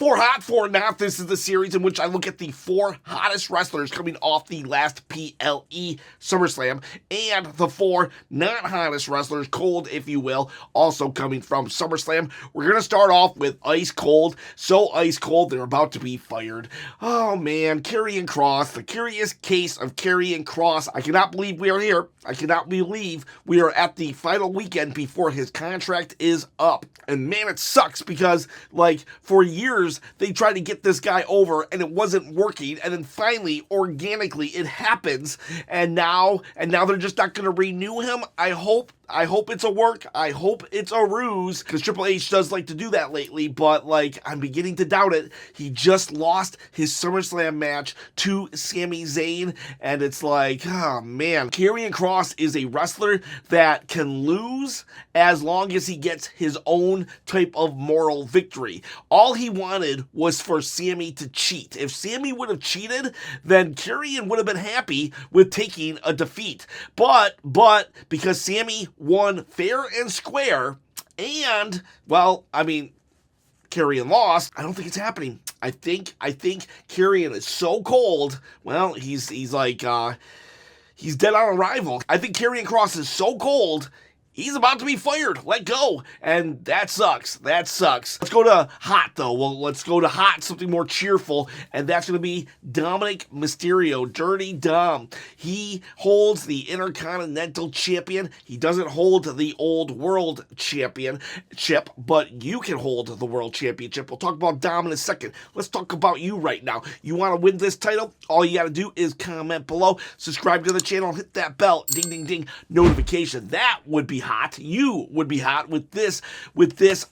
For Hot, For Not, this is the series in which I look at the 4 hottest wrestlers coming off the last PLE SummerSlam, and the 4 not hottest wrestlers, cold if you will, also coming from SummerSlam. We're going to start off with Ice Cold. So ice cold, they're about to be fired. Oh man, Karrion Kross, the curious case of Karrion Kross. I cannot believe we are here. I cannot believe we are at the final weekend before his contract is up. And man, it sucks because, like, for years, they tried to get this guy over and it wasn't working. And then finally, organically, it happens. And now they're just not going to renew him. I hope it's a work. I hope it's a ruse, because Triple H does like to do that lately, but, like, I'm beginning to doubt it. He just lost his SummerSlam match to Sami Zayn, and it's like, oh, man. Karrion Kross is a wrestler that can lose as long as he gets his own type of moral victory. All he wanted was for Sami to cheat. If Sami would have cheated, then Karrion would have been happy with taking a defeat. But because Sami won fair and square, and, well, I mean, Karrion lost, I don't think it's happening. I think Karrion is so cold, well, he's like, he's dead on arrival. I think Karrion Kross is so cold, he's about to be fired. Let go. And that sucks. That sucks. Let's go to hot, though. Well, let's go to hot, something more cheerful, and that's going to be Dominic Mysterio, Dirty Dom. He holds the Intercontinental Champion. He doesn't hold the old World Championship, but you can hold the World Championship. We'll talk about Dom in a second. Let's talk about you right now. You want to win this title? All you got to do is comment below, subscribe to the channel, hit that bell, ding, ding, ding, notification. That would be hot. You would be hot with this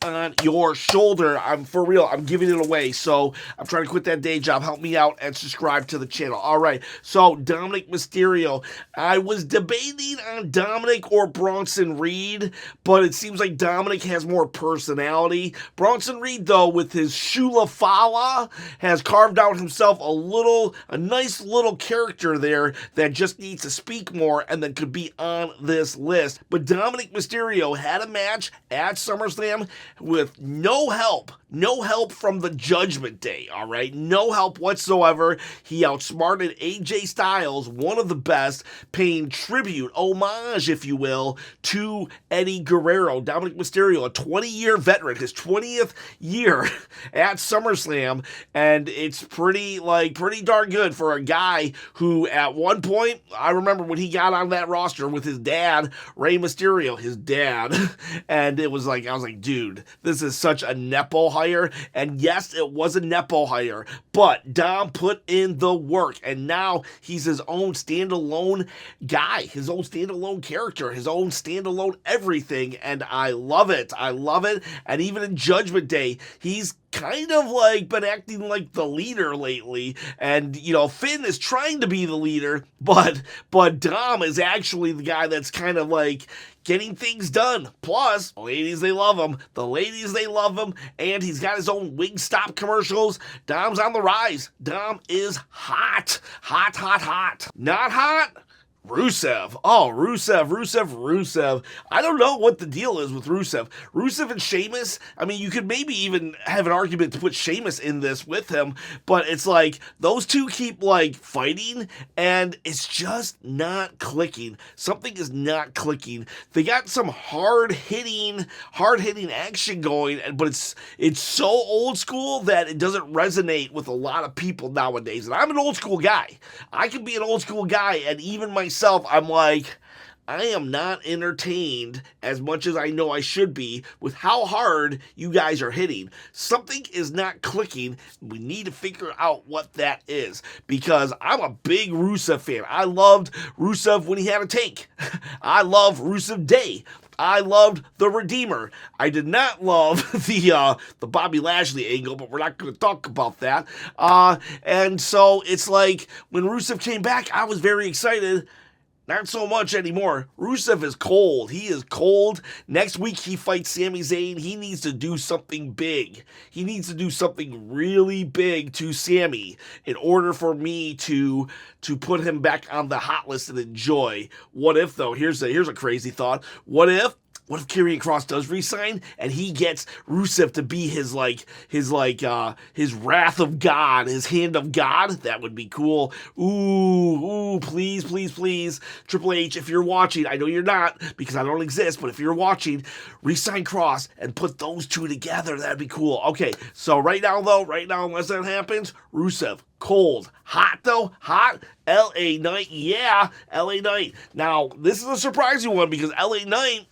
on your shoulder. I'm for real. I'm giving it away. So I'm trying to quit that day job. Help me out and subscribe to the channel. All right. So Dominic Mysterio. I was debating on Dominic or Bronson Reed, but it seems like Dominic has more personality. Bronson Reed, though, with his Shula Fala, has carved out himself a nice little character there that just needs to speak more and then could be on this list. But Dominic Mysterio had a match at SummerSlam with no help from the Judgment Day, all right? No help whatsoever. He outsmarted AJ Styles, one of the best, paying tribute, homage, if you will, to Eddie Guerrero. Dominic Mysterio, a 20-year veteran, his 20th year at SummerSlam, and it's pretty darn good for a guy who, at one point, I remember when he got on that roster with his dad, Rey Mysterio, his dad, and it was like, I was like, dude, this is such a Nepo hire. And yes, it was a Nepo hire, but Dom put in the work, and now he's his own standalone guy, his own standalone character, his own standalone everything, and I love it. I love it. And even in Judgment Day, he's kind of like been acting like the leader lately, and you know, Finn is trying to be the leader, but Dom is actually the guy that's kind of like getting things done. Plus, the ladies, they love him. The ladies, they love him, and he's got his own Wingstop commercials. Dom's on the rise. Dom is hot. Hot, hot, hot. Not hot? Rusev. Oh, Rusev. I don't know what the deal is with Rusev. Rusev and Sheamus, I mean, you could maybe even have an argument to put Sheamus in this with him, but it's like, those two keep, like, fighting, and it's just not clicking. Something is not clicking. They got some hard-hitting action going, but it's so old school that it doesn't resonate with a lot of people nowadays, and I'm an old school guy. I can be an old school guy, and even myself, I'm like, I am not entertained as much as I know I should be with how hard you guys are hitting. Something is not clicking. We need to figure out what that is, because I'm a big Rusev fan. I loved Rusev when he had a tank. I love Rusev Day. I loved the Redeemer. I did not love the Bobby Lashley angle, but we're not going to talk about that. And so it's like, when Rusev came back, I was very excited. Not so much anymore. Rusev is cold. He is cold. Next week, he fights Sami Zayn. He needs to do something big. He needs to do something really big to Sami in order for me to put him back on the hot list and enjoy. What if, though? Here's a crazy thought. What if What if Karrion Kross does resign and he gets Rusev to be his wrath of God, his hand of God? That would be cool. Ooh, please, please, please. Triple H, if you're watching, I know you're not because I don't exist, but if you're watching, resign Kross and put those two together. That'd be cool. Okay, so right now, unless that happens, Rusev, cold. Hot, though? Hot? LA Knight? Yeah, LA Knight. Now, this is a surprising one because LA Knight,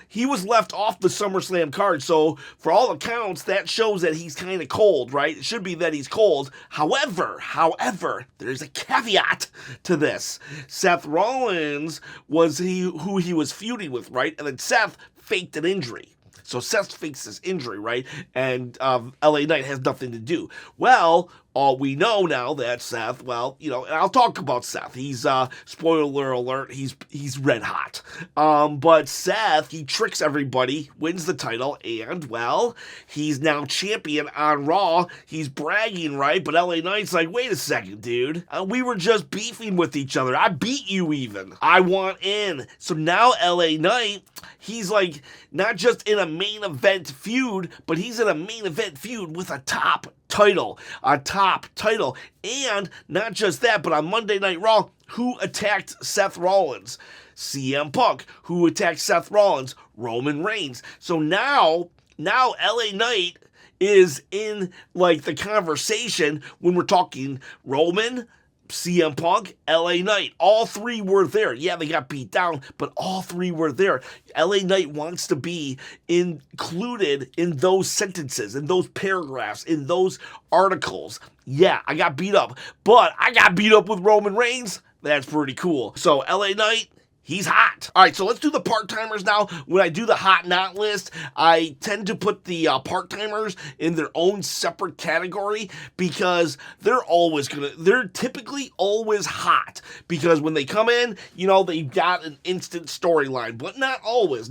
he was left off the SummerSlam card, so for all accounts, that shows that he's kind of cold, right? It should be that he's cold. However, there's a caveat to this. Seth Rollins was who he was feuding with, right? And then Seth faked an injury. So Seth fakes this injury, right? And LA Knight has nothing to do. Well, all we know now that Seth, well, and I'll talk about Seth. He's, spoiler alert, he's red hot. But Seth, he tricks everybody, wins the title, and, well, he's now champion on Raw. He's bragging, right? But LA Knight's like, wait a second, dude. We were just beefing with each other. I beat you even. I want in. So now LA Knight, he's like, not just in a main event feud, but he's in a main event feud with a top title. And not just that, but on Monday Night Raw, who attacked Seth Rollins? CM Punk. Who attacked Seth Rollins? Roman Reigns. So now LA Knight is in like the conversation when we're talking Roman, CM Punk, LA Knight. All three were there. Yeah, they got beat down, but all three were there. LA Knight wants to be included in those sentences, in those paragraphs, in those articles. Yeah, I got beat up, but I got beat up with Roman Reigns. That's pretty cool. So LA Knight, he's hot. All right, so let's do the part-timers now. When I do the hot not list, I tend to put the part-timers in their own separate category because they're typically always hot because when they come in, they've got an instant storyline, but not always.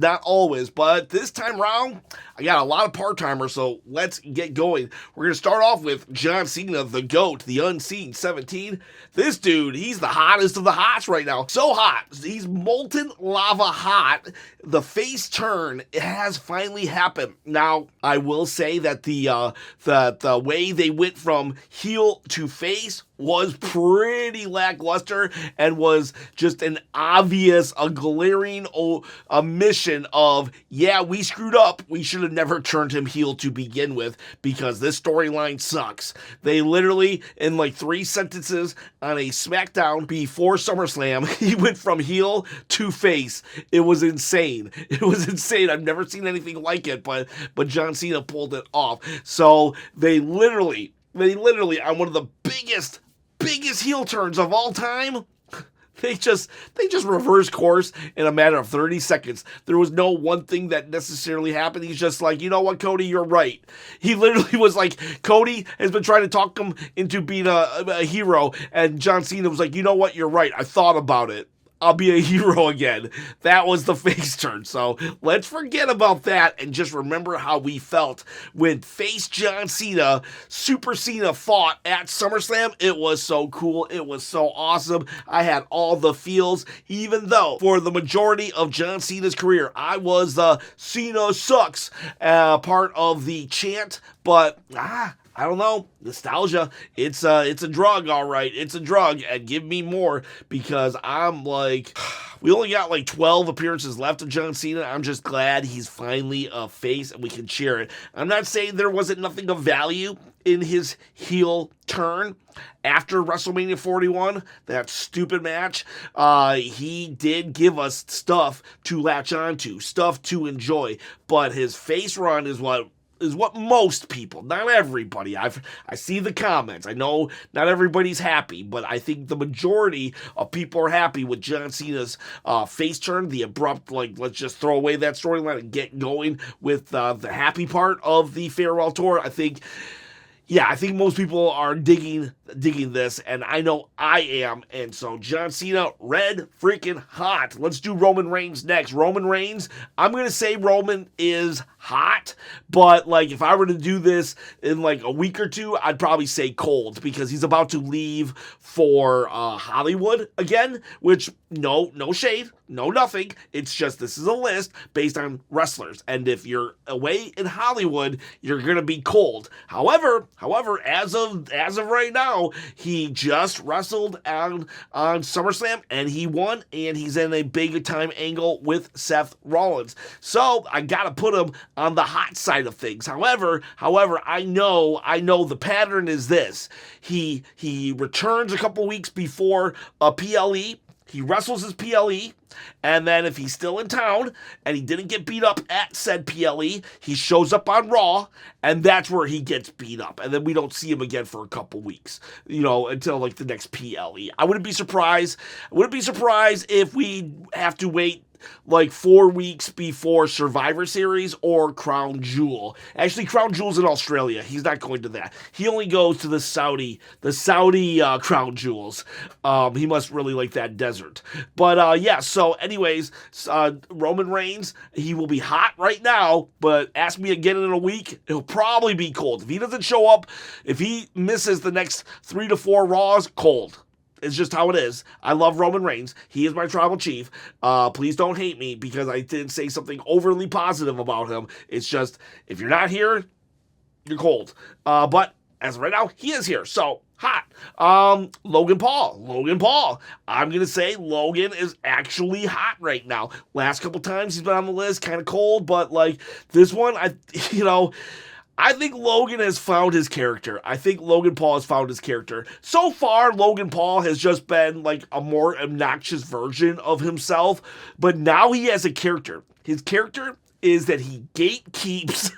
But this time around, I got a lot of part-timers, so let's get going. We're going to start off with John Cena, the GOAT, the Unseen 17. This dude, he's the hottest of the hots right now. So hot. He's molten lava hot. The face turn has finally happened. Now, I will say that the way they went from heel to face was pretty lackluster and was just a glaring omission of, yeah, we screwed up. We should have never turned him heel to begin with because this storyline sucks. They literally, in like 3 sentences on a SmackDown before SummerSlam, he went from heel to face. It was insane. I've never seen anything like it, but John Cena pulled it off. So they literally on one of the biggest heel turns of all time, they just reverse course in a matter of 30 seconds. There was no one thing that necessarily happened. He's just like, you know what, Cody, you're right. He literally was like, Cody has been trying to talk him into being a hero, and John Cena was like, you know what, you're right. I thought about it. I'll be a hero again. That was the face turn. So let's forget about that and just remember how we felt when face John Cena, Super Cena fought at SummerSlam. It was so cool. It was so awesome. I had all the feels, even though for the majority of John Cena's career, I was the Cena sucks part of the chant, but I don't know. Nostalgia. It's a drug, all right. It's a drug, and give me more because I'm like, we only got like 12 appearances left of John Cena. I'm just glad he's finally a face and we can cheer it. I'm not saying there wasn't nothing of value in his heel turn after WrestleMania 41, that stupid match. He did give us stuff to latch onto, stuff to enjoy, but his face run is what most people, not everybody, I see the comments. I know not everybody's happy, but I think the majority of people are happy with John Cena's face turn, the abrupt, like, let's just throw away that storyline and get going with the happy part of the farewell tour. I think most people are digging this, and I know I am. And so John Cena, red freaking hot. Let's do Roman Reigns next. Roman Reigns, I'm going to say Roman is hot, but like if I were to do this in like a week or two, I'd probably say cold, because he's about to leave for Hollywood again, which no shade, no nothing. It's just this is a list based on wrestlers, and if you're away in Hollywood, you're gonna be cold. However, as of right now, he just wrestled on SummerSlam and he won, and he's in a big time angle with Seth Rollins. So I gotta put him on the hot side of things. However, I know the pattern is this. He returns a couple weeks before a PLE. He wrestles his PLE, and then if he's still in town and he didn't get beat up at said PLE, he shows up on Raw, and that's where he gets beat up. And then we don't see him again for a couple weeks, until like the next PLE. I wouldn't be surprised if we have to wait like 4 weeks before Survivor Series or Crown Jewel. Actually, Crown Jewel's in Australia. He's not going to that. He only goes to the Saudi Crown Jewels. He must really like that desert. But yeah, so anyways, Roman Reigns, he will be hot right now, but ask me again in a week, he'll probably be cold. If he doesn't show up, if he misses the next 3 to 4 Raws, cold. It's just how it is. I love Roman Reigns. He is my tribal chief. Please don't hate me because I didn't say something overly positive about him. It's just, if you're not here, you're cold. But as of right now, he is here. So, hot. Logan Paul. I'm going to say Logan is actually hot right now. Last couple times he's been on the list, kind of cold. But, like, this one, I think Logan has found his character. I think Logan Paul has found his character. So far, Logan Paul has just been like a more obnoxious version of himself, but now he has a character. His character is that he gatekeeps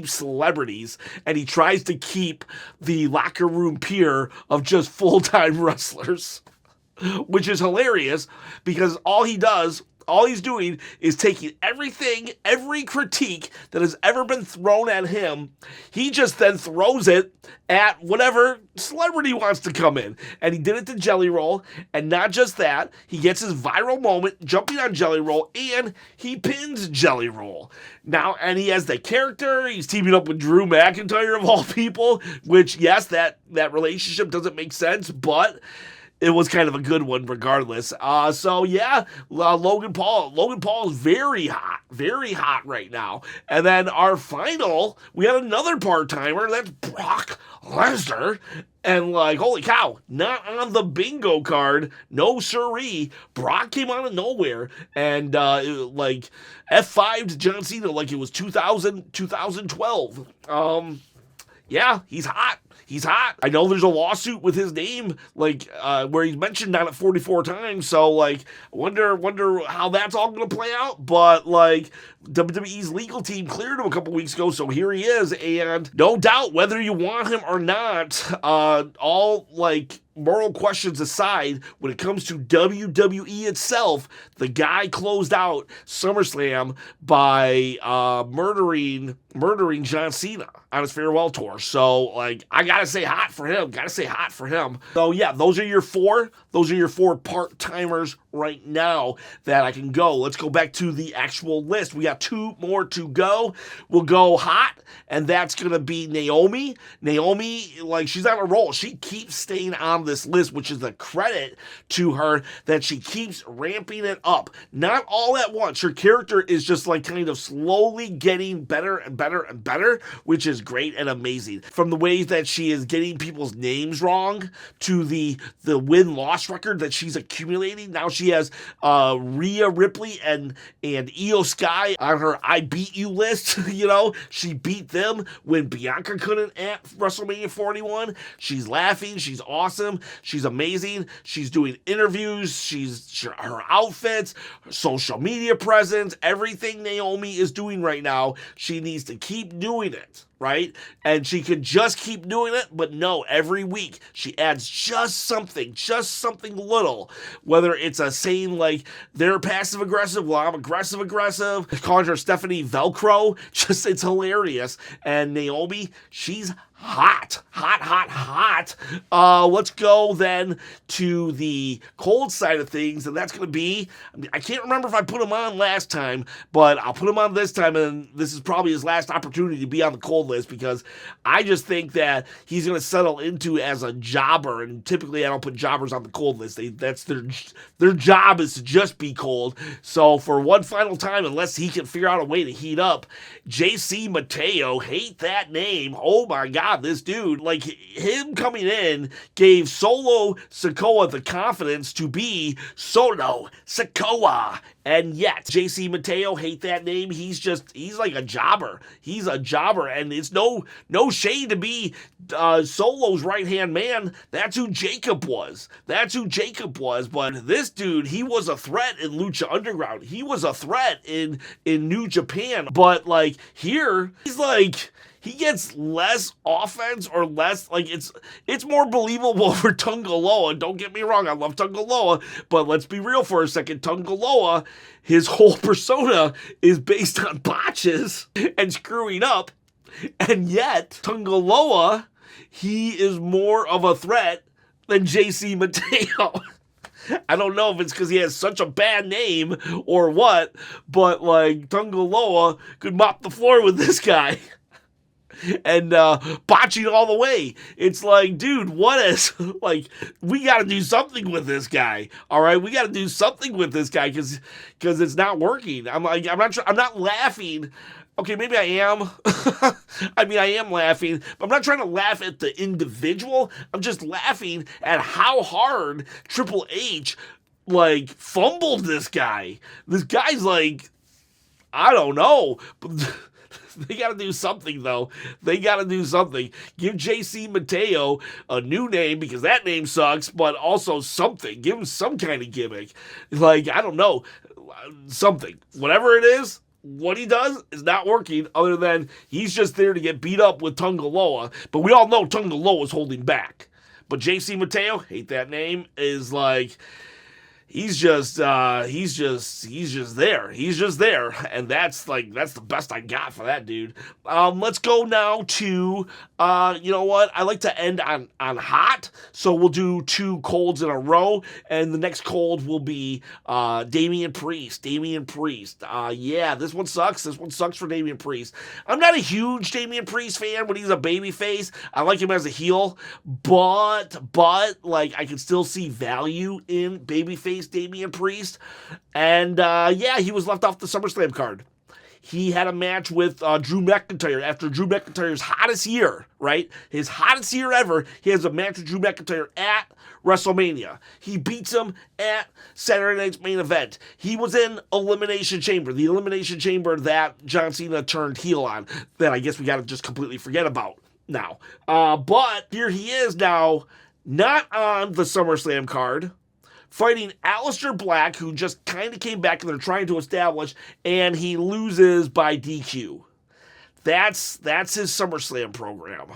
celebrities, and he tries to keep the locker room pure of just full-time wrestlers, which is hilarious because all he's doing is taking every critique that has ever been thrown at him, he just then throws it at whatever celebrity wants to come in. And he did it to Jelly Roll, and not just that, he gets his viral moment jumping on Jelly Roll, and he pins Jelly Roll. Now, and he has the character, he's teaming up with Drew McIntyre of all people, which, yes, that relationship doesn't make sense, but it was kind of a good one regardless. So yeah, Logan Paul is very hot right now. And then our final, we had another part-timer, that's Brock Lesnar. And like, holy cow, not on the bingo card, no siree. Brock came out of nowhere and like F5'd John Cena like it was 2012. Yeah, he's hot. I know there's a lawsuit with his name, like, where he's mentioned on it 44 times, so, like, wonder how that's all gonna play out, but, like, WWE's legal team cleared him a couple weeks ago, so here he is, and no doubt, whether you want him or not, all, like, moral questions aside, when it comes to WWE itself, the guy closed out SummerSlam by murdering John Cena on his farewell tour. So, like, I gotta say hot for him. So, yeah, those are your four part-timers right now that I can go. Let's go back to the actual list. We got 2 more to go. We'll go hot, and that's gonna be Naomi. Naomi, like, she's on a roll. She keeps staying on this list, which is a credit to her that she keeps ramping it up. Not all at once. Her character is just like kind of slowly getting better and better and better, which is great and amazing. From the ways that she is getting people's names wrong to the win-loss record that she's accumulating. Now she has Rhea Ripley and Io Sky on her I beat you list. She beat them when Bianca couldn't at WrestleMania 41. She's laughing. She's awesome. She's amazing. She's doing interviews. Her outfits, her social media presence, everything Naomi is doing right now, she needs to keep doing it. right? And she could just keep doing it, but no, every week she adds just something little. Whether it's a saying like they're passive aggressive, well, I'm aggressive, calling her Stephanie Velcro, just it's hilarious. And Naomi, she's hot. Let's go then to the cold side of things, and that's going to be, I can't remember if I put him on last time, but I'll put him on this time, and this is probably his last opportunity to be on the cold list, because I just think that he's going to settle into as a jobber, and typically I don't put jobbers on the cold list. That's their job is to just be cold. So for one final time, unless he can figure out a way to heat up, JC Matteo, hate that name. Oh my God. This dude, like him coming in, gave Solo Sikoa the confidence to be Solo Sikoa. And yet, JC Matteo, hate that name. He's like a jobber. He's a jobber, and it's no shade to be Solo's right-hand man. That's who Jacob was. But this dude, he was a threat in Lucha Underground. He was a threat in New Japan. But like here, he's like, he gets less offense or less, like, it's more believable for Tungaloa. Don't get me wrong, I love Tungaloa, but let's be real for a second. Tungaloa, his whole persona is based on botches and screwing up, and yet Tungaloa, he is more of a threat than JC Matteo. I don't know if it's because he has such a bad name or what, but like Tungaloa could mop the floor with this guy. And botching all the way. It's like, dude, what is, like, we got to do something with this guy. All right, we got to do something with this guy because it's not working. I'm not laughing. Okay, maybe I am. I mean, I am laughing, but I'm not trying to laugh at the individual. I'm just laughing at how hard Triple H, like, fumbled this guy. This guy's like, I don't know, but they got to do something, though. They got to do something. Give JC Matteo a new name, because that name sucks, but also something. Give him some kind of gimmick. Like, I don't know. Something. Whatever it is, what he does is not working, other than he's just there to get beat up with Tungaloa. But we all know Tungaloa is holding back. But JC Matteo, hate that name, is like, he's just there. He's just there. And that's the best I got for that dude. Let's go now to, you know what? I like to end on hot. So we'll do two colds in a row. And the next cold will be, Damian Priest. Yeah, this one sucks. This one sucks for Damian Priest. I'm not a huge Damian Priest fan when he's a babyface. I like him as a heel, but like, I can still see value in babyface Damian Priest, and yeah, he was left off the SummerSlam card. He had a match with Drew McIntyre after Drew McIntyre's hottest year, right? His hottest year ever. He has a match with Drew McIntyre at WrestleMania. He beats him at Saturday Night's Main Event. He was in Elimination Chamber, the Elimination Chamber that John Cena turned heel on, that I guess we got to just completely forget about now. But here he is now, not on the SummerSlam card, fighting Aleister Black, who just kind of came back and they're trying to establish, and he loses by DQ. That's his SummerSlam program.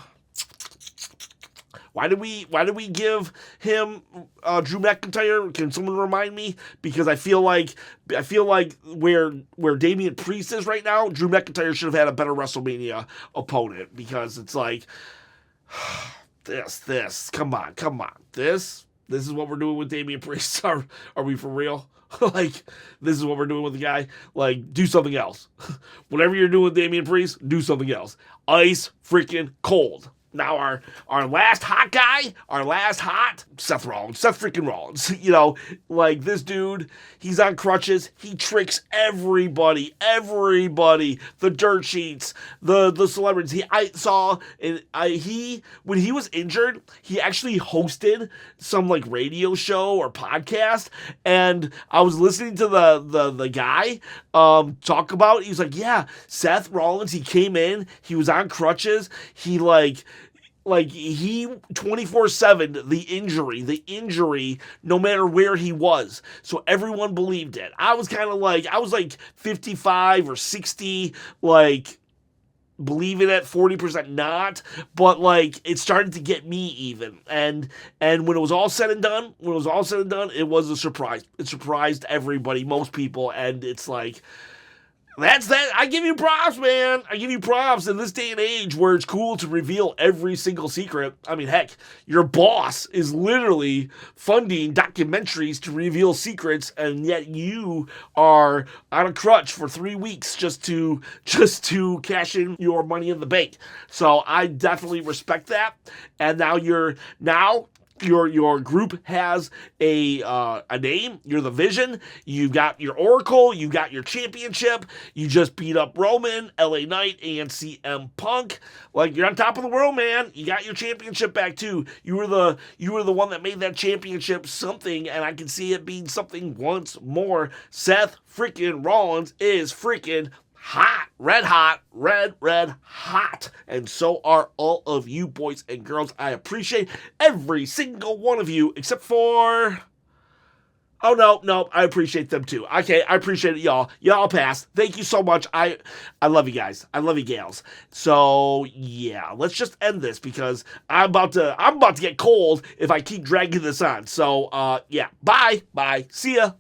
Why did we give him Drew McIntyre? Can someone remind me? Because I feel like where Damian Priest is right now, Drew McIntyre should have had a better WrestleMania opponent, because it's like this. Come on. This is what we're doing with Damian Priest. Are we for real? Like, this is what we're doing with the guy? Like, do something else. Whatever you're doing with Damian Priest, do something else. Ice freaking cold. Now our last hot guy, Seth Rollins, Seth Freakin Rollins. You know, like, this dude, he's on crutches. He tricks everybody, the dirt sheets, the celebrities. When he was injured, he actually hosted some like radio show or podcast, and I was listening to the guy talk about. He's like, yeah, Seth Rollins, he came in, he was on crutches, he he 24/7, the injury, no matter where he was. So everyone believed it. I was like 55 or 60, like, believing it, 40% not, but like it started to get me even. And when it was all said and done, it was a surprise. It surprised everybody, most people, and it's like, that's that. I give you props, man. I give you props in this day and age where it's cool to reveal every single secret. I mean, heck, your boss is literally funding documentaries to reveal secrets, and yet you are on a crutch for 3 weeks just to cash in your money in the bank. So I definitely respect that. And now your group has a name. You're the Vision. You've got your Oracle. You've got your championship. You just beat up Roman, LA Knight, and CM Punk. Like, you're on top of the world, man. You got your championship back too. You were the one that made that championship something, and I can see it being something once more. Seth Freakin Rollins is freaking hot, red hot, and so are all of you boys and girls. I appreciate every single one of you, except for, oh no, I appreciate them too. Okay, I appreciate it, y'all pass. Thank you so much. I love you guys. I love you gals. So yeah, let's just end this because I'm about to get cold if I keep dragging this on. So yeah, bye, see ya.